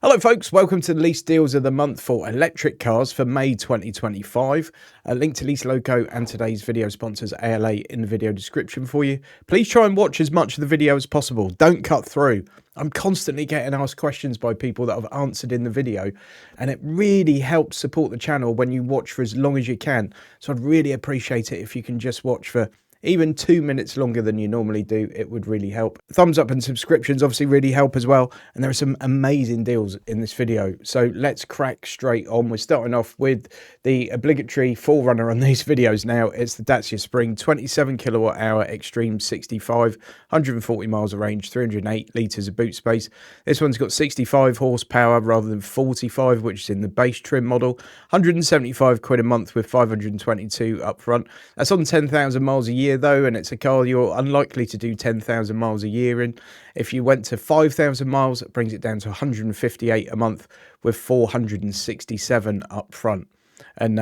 Hello folks, welcome to the Lease Deals of the Month for electric cars for May 2025. A link to Lease Loco and today's video sponsors ALA in the video description for you. Please try and watch as much of the video as possible. Don't cut through. I'm constantly getting asked questions by people that I've answered in the video, and it really helps support the channel when you watch for as long as you can. So I'd really appreciate it if you can just watch for even 2 minutes longer than you normally do. It would really help. Thumbs up and subscriptions obviously really help as well, and there are some amazing deals in this video, so let's crack straight on. We're starting off with the obligatory forerunner on these videos now. It's the Dacia Spring 27 kilowatt hour Extreme 65, 140 miles of range, 308 litres of boot space. This one's got 65 horsepower rather than 45, which is in the base trim model. 175 quid a month with 522 up front. That's on 10,000 miles a year though, and it's a car you're unlikely to do 10,000 miles a year in. If you went to 5,000 miles, it brings it down to 158 a month with 467 up front. And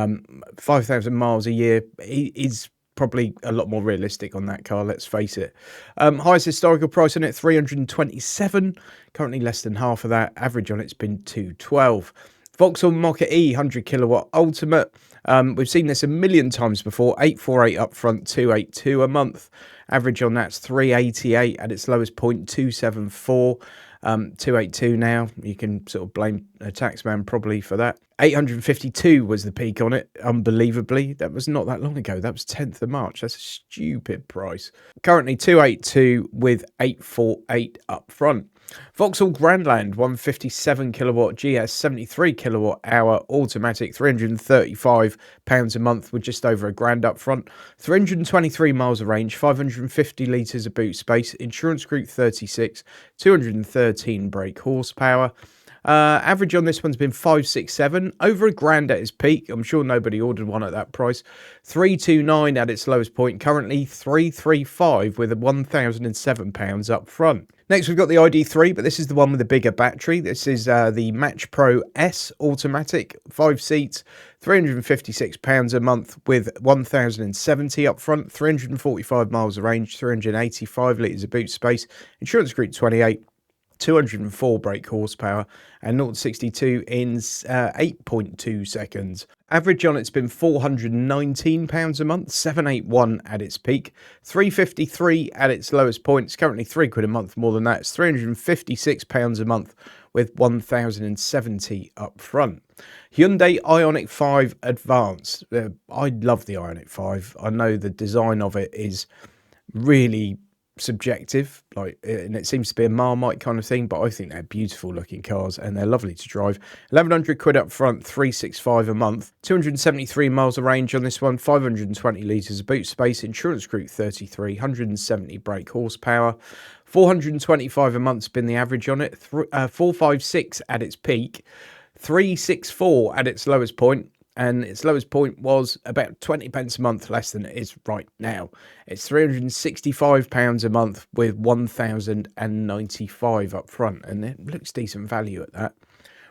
5,000 miles a year is probably a lot more realistic on that car, let's face it. Highest historical price on it, 327. Currently less than half of that. Average on it's been 212. Vauxhall Mokka-e 100 kilowatt Ultimate. We've seen this a million times before. 848 up front, 282 a month. Average on that's 388 at its lowest point, 274. 282 now. You can sort of blame a taxman probably for that. 852 was the peak on it, unbelievably. That was not that long ago. That was 10th of March. That's a stupid price. Currently 282 with 848 up front. Vauxhall Grandland 157 kilowatt GS 73 kilowatt hour automatic, £335 a month with just over £1,000 up front. 323 miles of range, 550 litres of boot space, insurance group 36, 213 brake horsepower. Average on this one's been 567, over £1,000 at its peak. I'm sure nobody ordered one at that price. 329 at its lowest point, currently 335 with £1,007 up front. Next we've got the ID3, but this is the one with the bigger battery. This is the Match Pro S automatic, 5 seats, £356 a month with 1,070 up front, 345 miles of range, 385 litres of boot space, insurance group 28. 204 brake horsepower and 0 to 62 in 8.2 seconds. Average on it's been £419 a month, 781 at its peak, 353 at its lowest point. It's currently £3 a month more than that. It's £356 a month with 1,070 up front. Hyundai Ionic 5 Advanced. I love the Ionic 5. I know the design of it is really subjective, and it seems to be a Marmite kind of thing, but I think they're beautiful looking cars and they're lovely to drive. 1,100 quid up front, 365 a month, 273 miles of range on this one, 520 litres of boot space, insurance group 33, 170 brake horsepower. 425 a month's been the average on it, 456 at its peak, 364 at its lowest point, and its lowest point was about 20 pence a month less than it is right now. It's £365 a month with 1,095 up front, and it looks decent value at that.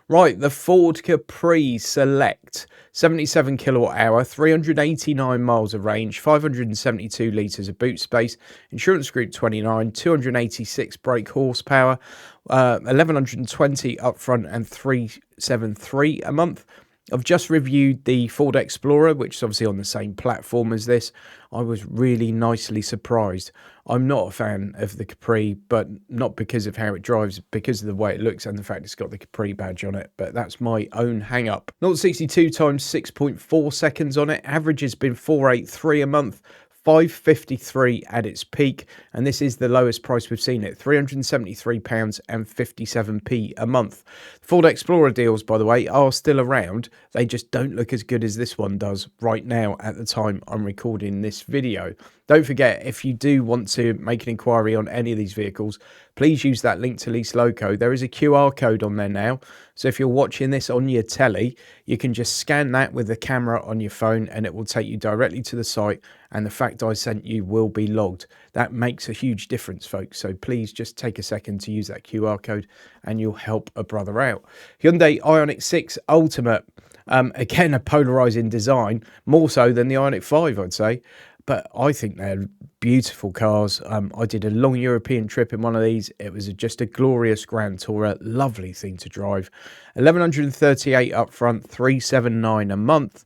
Right, the Ford Capri Select, 77 kilowatt hour, 389 miles of range, 572 litres of boot space, insurance group 29, 286 brake horsepower, 1,120 up front and 373 a month. I've just reviewed the Ford Explorer, which is obviously on the same platform as this. I was really nicely surprised. I'm not a fan of the Capri, but not because of how it drives, because of the way it looks and the fact it's got the Capri badge on it. But that's my own hang-up. 0-62 times 6.4 seconds on it. Average has been 483 a month. 553 at its peak, and this is the lowest price we've seen it, £373 and 57p a month. Ford Explorer deals, by the way, are still around. They just don't look as good as this one does right now at the time I'm recording this video. Don't forget, if you do want to make an inquiry on any of these vehicles, please use that link to Lease Loco. There is a QR code on there now, so if you're watching this on your telly, you can just scan that with the camera on your phone and it will take you directly to the site, and the fact I sent you will be logged. That makes a huge difference, folks, so please just take a second to use that QR code and you'll help a brother out. Hyundai Ioniq 6 Ultimate, again a polarising design, more so than the Ioniq 5, I'd say. but I think they're beautiful cars. I did a long European trip in one of these. It was just a glorious Grand Tourer, lovely thing to drive. 1138 up front, 379 a month.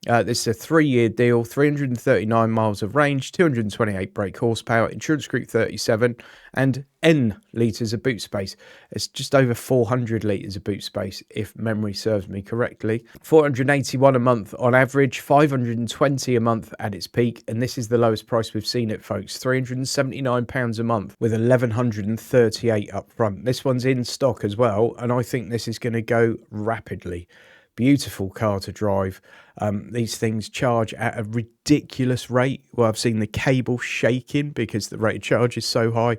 This is a 3-year deal, 339 miles of range, 228 brake horsepower, insurance group 37, and N litres of boot space. It's just over 400 litres of boot space, if memory serves me correctly. 481 a month on average, 520 a month at its peak, and this is the lowest price we've seen it, folks. £379 a month with 1138 up front. This one's in stock as well, and I think this is going to go rapidly. Beautiful car to drive. These things charge at a ridiculous rate. Well, I've seen the cable shaking because the rate of charge is so high,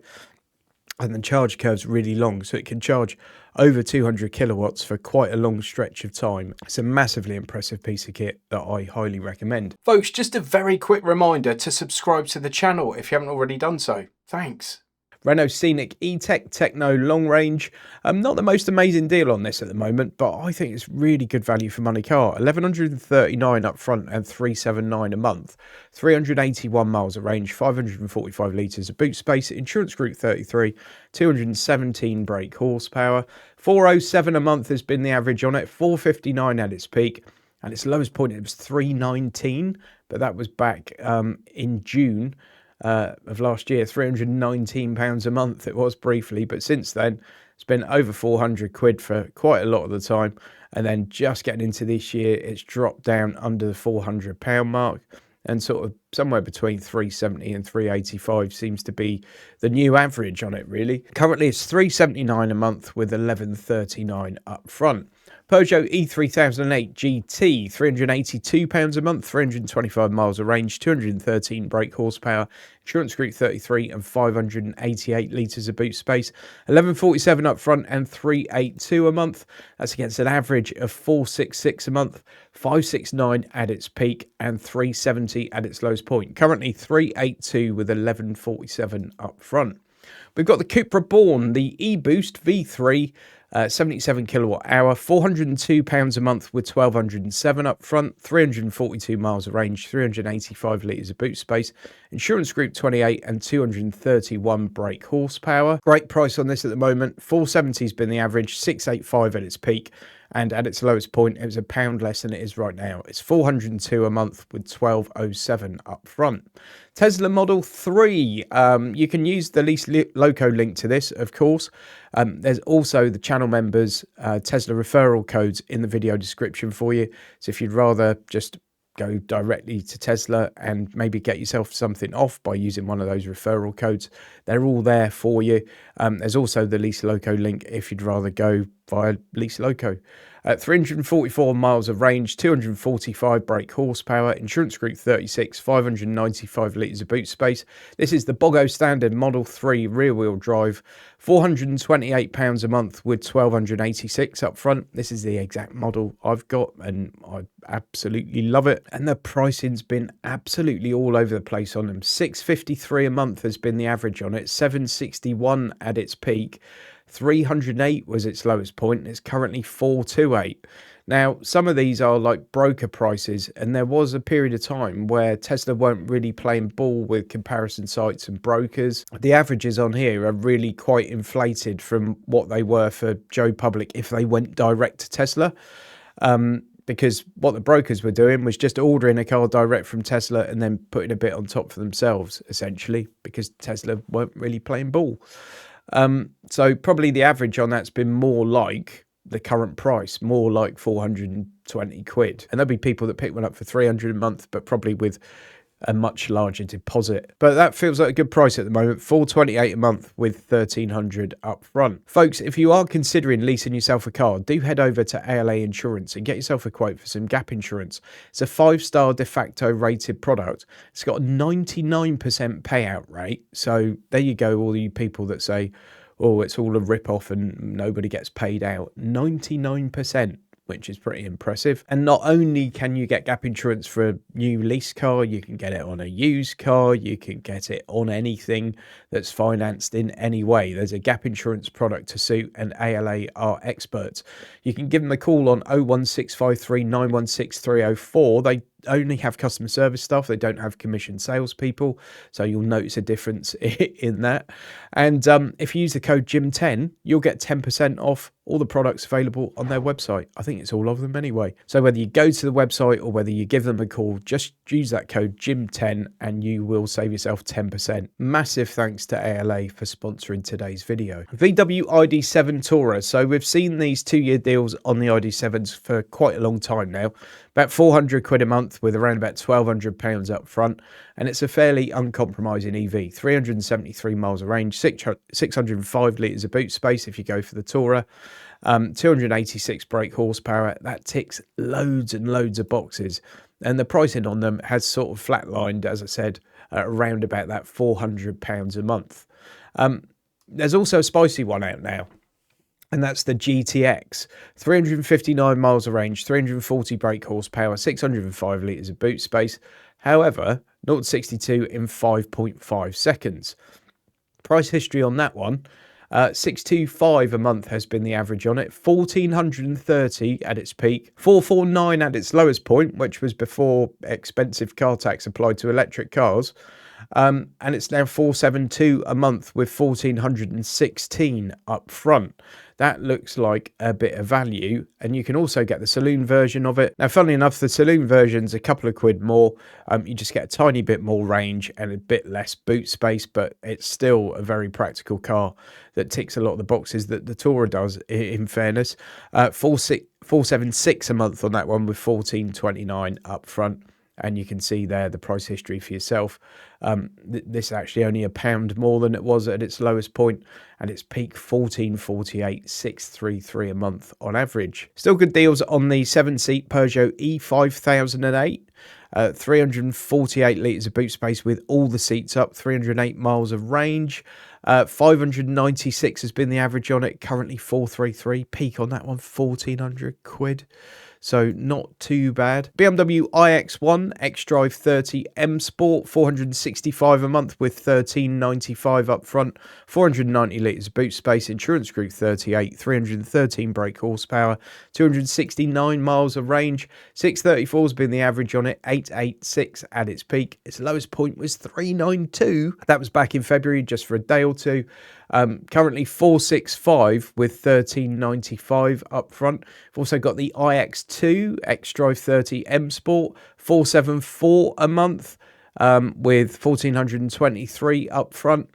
and the charge curve's really long, so it can charge over 200 kilowatts for quite a long stretch of time. It's a massively impressive piece of kit that I highly recommend. Folks, just a very quick reminder to subscribe to the channel if you haven't already done so. Thanks. Renault Scenic E-Tech Techno Long Range. Not the most amazing deal on this at the moment, but I think it's really good value for money car. 1139 up front and 379 a month. 381 miles of range, 545 litres of boot space, insurance group 33, 217 brake horsepower. 407 a month has been the average on it, 459 at its peak. And its lowest point, it was 319, but that was back in June of last year. £319 a month it was briefly, but since then it's been over 400 quid for quite a lot of the time, and then just getting into this year it's dropped down under the £400 mark, and sort of somewhere between 370 and 385 seems to be the new average on it really. Currently it's 379 a month with 1139 up front. Peugeot E3008 GT, £382 a month, 325 miles of range, 213 brake horsepower, insurance group 33 and 588 litres of boot space, 1147 up front and 382 a month. That's against an average of 466 a month, 569 at its peak and 370 at its lowest point. Currently 382 with 1147 up front. We've got the Koopra Bourne, the e-Boost V3, 77 kilowatt hour, £402 a month with 1207 up front, 342 miles of range, 385 litres of boot space, insurance group 28 and 231 brake horsepower. Great price on this at the moment. 470 has been the average, 685 at its peak, and at its lowest point it was £1 less than it is right now. It's 402 a month with 1207 up front. Tesla Model 3, you can use the Lease Loco link to this, of course. There's also the channel members Tesla referral codes in the video description for you. So if you'd rather just go directly to Tesla and maybe get yourself something off by using one of those referral codes, they're all there for you. There's also the Lease Loco link if you'd rather go via Lease Loco. 344 miles of range, 245 brake horsepower, insurance group 36, 595 litres of boot space. This is the Bogo standard Model 3 rear-wheel drive, £428 a month with 1286 up front. This is the exact model I've got and I absolutely love it. And the pricing's been absolutely all over the place on them. £653 a month has been the average on it, £761 at its peak. 308 was its lowest point. It's currently 428. Now, some of these are like broker prices, and there was a period of time where Tesla weren't really playing ball with comparison sites and brokers. The averages on here are really quite inflated from what they were for Joe Public if they went direct to Tesla. Because what the brokers were doing was just ordering a car direct from Tesla and then putting a bit on top for themselves, essentially, because Tesla weren't really playing ball. So probably the average on that's been more like the current price, more like 420 quid. And there'll be people that pick one up for 300 a month, but probably with a much larger deposit. But that feels like a good price at the moment, 428 a month with 1300 up front. Folks, if you are considering leasing yourself a car, do head over to ALA Insurance and get yourself a quote for some gap insurance. It's a 5-star de facto rated product. It's got a 99% payout rate. So there you go, all you people that say, oh, it's all a rip-off and nobody gets paid out. 99%. Which is pretty impressive. And not only can you get gap insurance for a new lease car, you can get it on a used car, you can get it on anything that's financed in any way. There's a gap insurance product to suit, and ALA are experts. You can give them a call on 01653 916 304. They only have customer service staff. They don't have commissioned salespeople. So you'll notice a difference in that. And if you use the code GYM10, you'll get 10% off all the products available on their website. I think it's all of them anyway. So whether you go to the website or whether you give them a call, just use that code GYM10 and you will save yourself 10%. Massive thanks to ALA for sponsoring today's video. VW ID7 Tourer. So we've seen these 2-year deals on the ID7s for quite a long time now. About 400 quid a month with around about £1,200 up front. And it's a fairly uncompromising EV. 373 miles of range, 605 litres of boot space if you go for the Tourer. 286 brake horsepower. That ticks loads and loads of boxes. And the pricing on them has sort of flatlined, as I said, around about that £400 a month. There's also a spicy one out now, and that's the GTX. 359 miles of range, 340 brake horsepower, 605 litres of boot space. However, 0 to 62 in 5.5 seconds. Price history on that one, 625 a month has been the average on it, 1,430 at its peak, 449 at its lowest point, which was before expensive car tax applied to electric cars. And it's now 472 a month with 1,416 up front. That looks like a bit of value, and you can also get the saloon version of it. Now, funnily enough, the saloon version's a couple of quid more. You just get a tiny bit more range and a bit less boot space, but it's still a very practical car that ticks a lot of the boxes that the Tourer does, in fairness. 476 a month on that one with 1,429 up front. And you can see there the price history for yourself. This is actually only £1 more than it was at its lowest point, and its peak 1448, 633 a month on average. Still good deals on the 7-seat Peugeot E508. 348 litres of boot space with all the seats up, 308 miles of range. 596 has been the average on it, currently 433. Peak on that one, 1,400 quid. So not too bad. BMW iX1 Xdrive 30 M Sport, 465 a month with 1,395 up front, 490 litres of boot space, insurance group 38, 313 brake horsepower, 269 miles of range. 634 has been the average on it, 886 at its peak. Its lowest point was 392. That was back in February, just for a day or two. Currently 465 with 1,395 up front. We've also got the iX2 Xdrive 30 M Sport, 474 a month with 1,423 up front.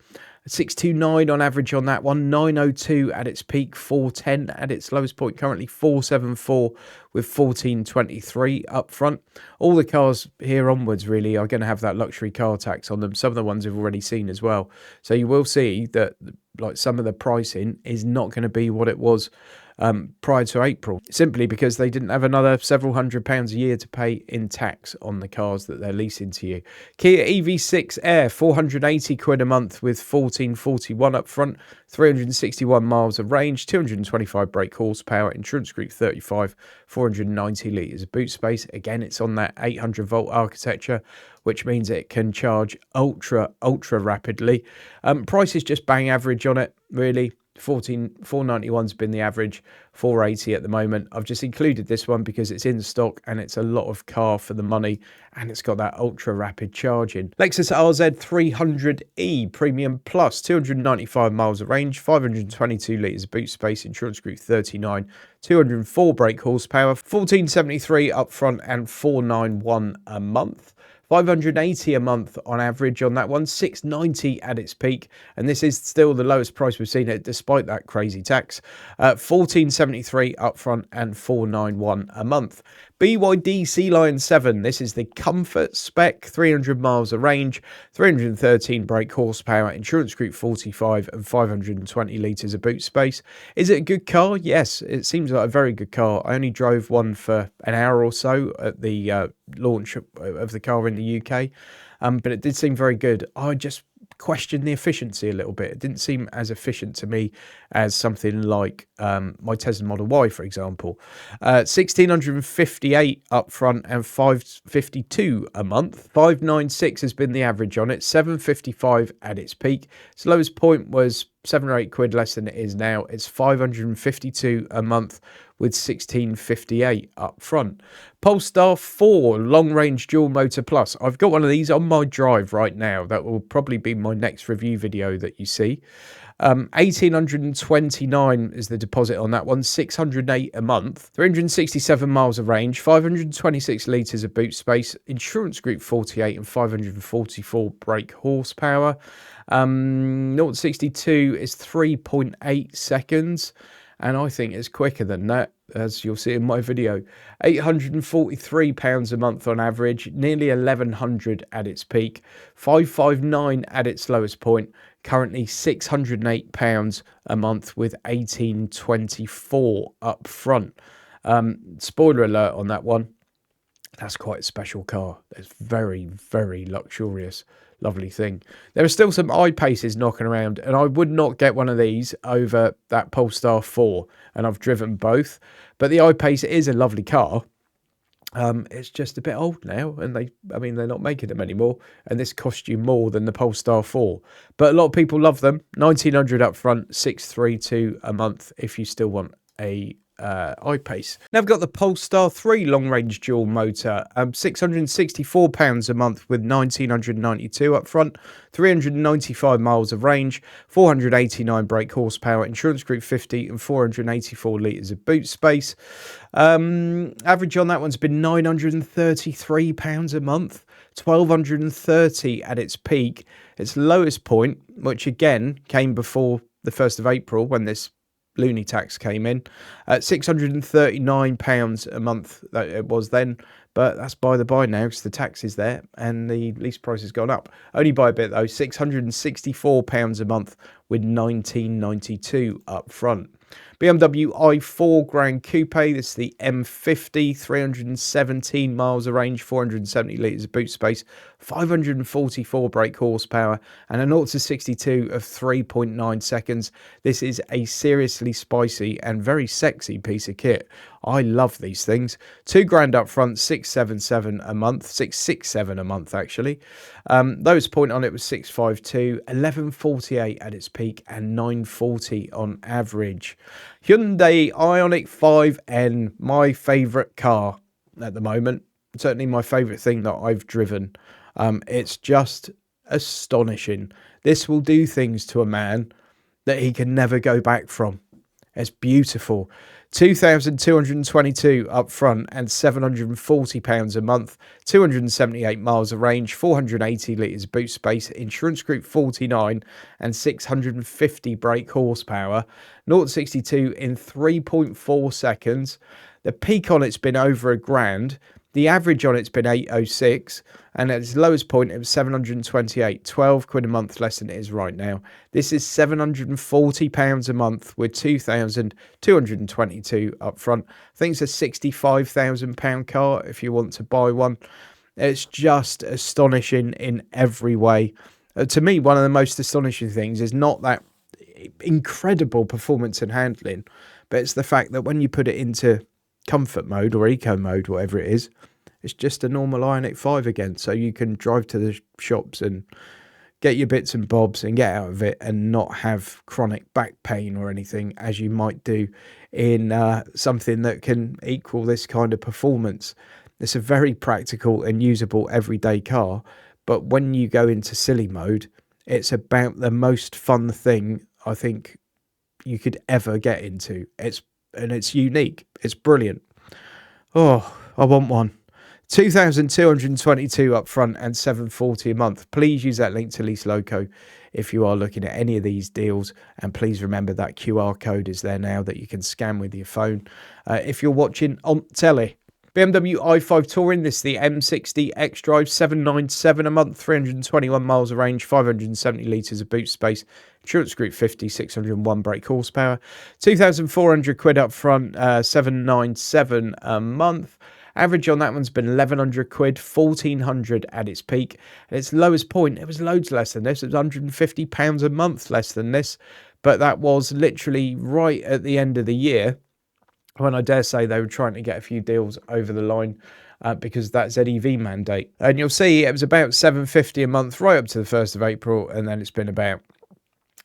629 on average on that one, 902 at its peak, 410 at its lowest point, currently 474 with 1,423 up front. All the cars here onwards really are going to have that luxury car tax on them. Some of the ones we've already seen as well. So you will see that like some of the pricing is not going to be what it was prior to April, simply because they didn't have another several £100s a year to pay in tax on the cars that they're leasing to you. Kia EV6 Air, 480 quid a month with 1,441 up front, 361 miles of range, 225 brake horsepower, insurance group 35, 490 litres of boot space. Again, it's on that 800 volt architecture, which means it can charge ultra rapidly. Price is just bang average on it, really. 491's been the average, 480 at the moment. I've just included this one because it's in stock and it's a lot of car for the money, and it's got that ultra rapid charging. Lexus RZ300e Premium Plus, 295 miles of range, 522 litres of boot space, insurance group 39, 204 brake horsepower, 1,473 up front and 491 a month. 580 a month on average on that one, 690 at its peak, and this is still the lowest price we've seen it despite that crazy tax. 1,473 up front and 491 a month. BYD Sea Lion 7, this is the comfort spec, 300 miles of range, 313 brake horsepower, insurance group 45 and 520 litres of boot space. Is it a good car? Yes, it seems like a very good car. I only drove one for an hour or so at the launch of the car in the UK, but it did seem very good. I just questioned the efficiency a little bit. It didn't seem as efficient to me as something like my Tesla Model Y, for example. 1,658 up front and 552 a month. 596 has been the average on it, 755 at its peak. Its lowest point was £7 or £8 less than it is now. It's £552 a month with £1658 up front. Polestar 4 Long Range Dual Motor Plus. I've got one of these on my drive right now. That will probably be my next review video that you see. 1,829 is the deposit on that one, 608 a month, 367 miles of range, 526 litres of boot space, insurance group 48 and 544 brake horsepower. 0 to 62 is 3.8 seconds, and I think it's quicker than that, as you'll see in my video. £843 a month on average, nearly £1,100 at its peak, 559 at its lowest point, currently £608 a month with 1824 up front. Spoiler alert on that one, that's quite a special car. It's very, very luxurious. Lovely thing. There are still some I-Paces knocking around, and I would not get one of these over that Polestar 4, and I've driven both. But the I-Pace is a lovely car. It's just a bit old now, and they're not making them anymore, and this cost you more than the Polestar 4. But a lot of people love them. 1,900 up front, 632 a month if you still want a I-Pace. Now I've got the Polestar 3 long range dual motor, £664 a month with 1,992 up front, 395 miles of range, 489 brake horsepower, insurance group 50 and 484 litres of boot space. Average on that one's been £933 a month, 1,230 at its peak. Its lowest point, which again came before the 1st of April when this loony tax came in, at £639 a month that it was then, but that's by the by now because the tax is there and the lease price has gone up only by a bit though. £664 a month with 1992 up front. BMW i4 Grand Coupe, this is the M50, 317 miles of range, 470 litres of boot space, 544 brake horsepower, and a 0 to 62 of 3.9 seconds. This is a seriously spicy and very sexy piece of kit. I love these things. £2,000 up front, 677 a month, 667 a month actually. Lowest point on it was 652, 1148 at its peak, and 940 on average. Hyundai Ionic 5N, my favourite car at the moment. Certainly my favourite thing that I've driven. It's just astonishing. This will do things to a man that he can never go back from. It's beautiful. 2,222 up front and £740 a month, 278 miles of range, 480 litres boot space, insurance group 49 and 650 brake horsepower, 0 to 62 in 3.4 seconds. The peak on it's been over £1,000. The average on it's been 806, and at its lowest point it was 728, £12 a month less than it is right now. This is £740 a month with 2,222 up front. I think it's a £65,000 car if you want to buy one. It's just astonishing in every way. To me, one of the most astonishing things is not that incredible performance and handling, but it's the fact that when you put it into comfort mode or eco mode, whatever it is, it's just a normal Ioniq 5 again, so you can drive to the shops and get your bits and bobs and get out of it and not have chronic back pain or anything as you might do in something that can equal this kind of performance. It's a very practical and usable everyday car, but when you go into silly mode, it's about the most fun thing I think you could ever get into. It's unique. It's brilliant. Oh, I want one. 2,222 up front and 740 a month. Please use that link to Lease Loco if you are looking at any of these deals, and please remember that QR code is there now that you can scan with your phone if you're watching on telly. BMW i5 Touring, this is the M60 Xdrive, 797 a month, 321 miles of range, 570 litres of boot space, insurance group 50, 601 brake horsepower, £2,400 up front, 797 a month. Average on that one's been £1,100, 1,400 at its peak. At its lowest point, it was loads less than this. It was £150 a month less than this, but that was literally right at the end of the year, when I dare say they were trying to get a few deals over the line because of that ZEV mandate. And you'll see it was about £750 a month right up to the 1st of April, and then it's been about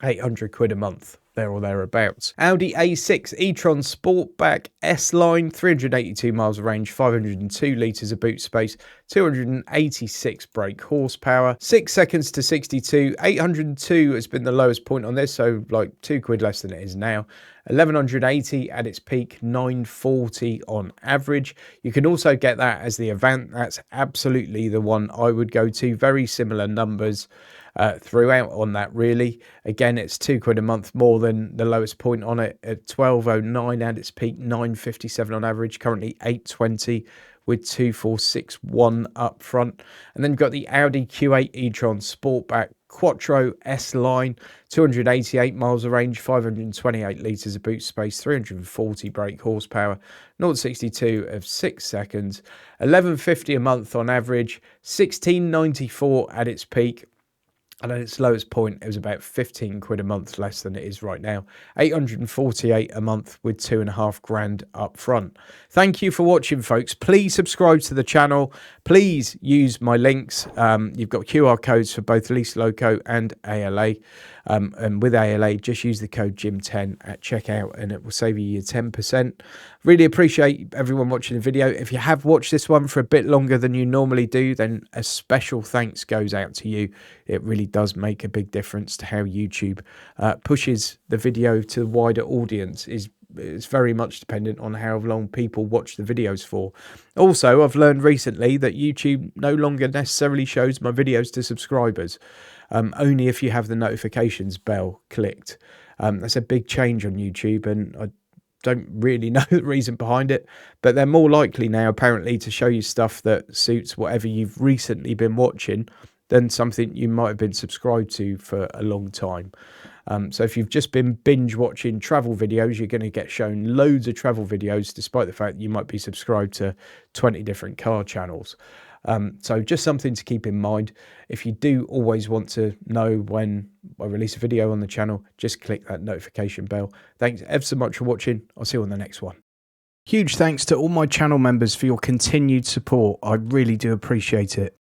£800 a month, there or thereabouts. Audi A6 e-tron Sportback S-Line, 382 miles of range, 502 litres of boot space, 286 brake horsepower, 6 seconds to 62. 802 has been the lowest point on this, so like £2 less than it is now. 1180 at its peak, 940 on average. You can also get that as the Avant. That's absolutely the one I would go to. Very similar numbers throughout on that, really. Again, it's £2 a month more than the lowest point on it at 1209 at its peak, 957 on average. Currently 820 with 2461 up front. And then you've got the Audi Q8 e-tron Sportback Quattro S-Line, 288 miles of range, 528 litres of boot space, 340 brake horsepower, 0-62 of 6 seconds, 1150 a month on average, 1694 at its peak. And at its lowest point, it was about £15 a month less than it is right now. 848 a month with £2,500 up front. Thank you for watching, folks. Please subscribe to the channel. Please use my links. You've got QR codes for both Lease Loco and ALA. And with ALA, just use the code GYM10 at checkout and it will save you your 10%. Really appreciate everyone watching the video. If you have watched this one for a bit longer than you normally do, then a special thanks goes out to you. It really does make a big difference to how YouTube pushes the video to the wider audience. It's very much dependent on how long people watch the videos for. Also, I've learned recently that YouTube no longer necessarily shows my videos to subscribers, only if you have the notifications bell clicked. That's a big change on YouTube, and I don't really know the reason behind it, but they're more likely now apparently to show you stuff that suits whatever you've recently been watching than something you might have been subscribed to for a long time. So if you've just been binge watching travel videos, you're going to get shown loads of travel videos, despite the fact that you might be subscribed to 20 different car channels. So just something to keep in mind. If you do always want to know when I release a video on the channel, just click that notification bell. Thanks ever so much for watching. I'll see you on the next one. Huge thanks to all my channel members for your continued support. I really do appreciate it.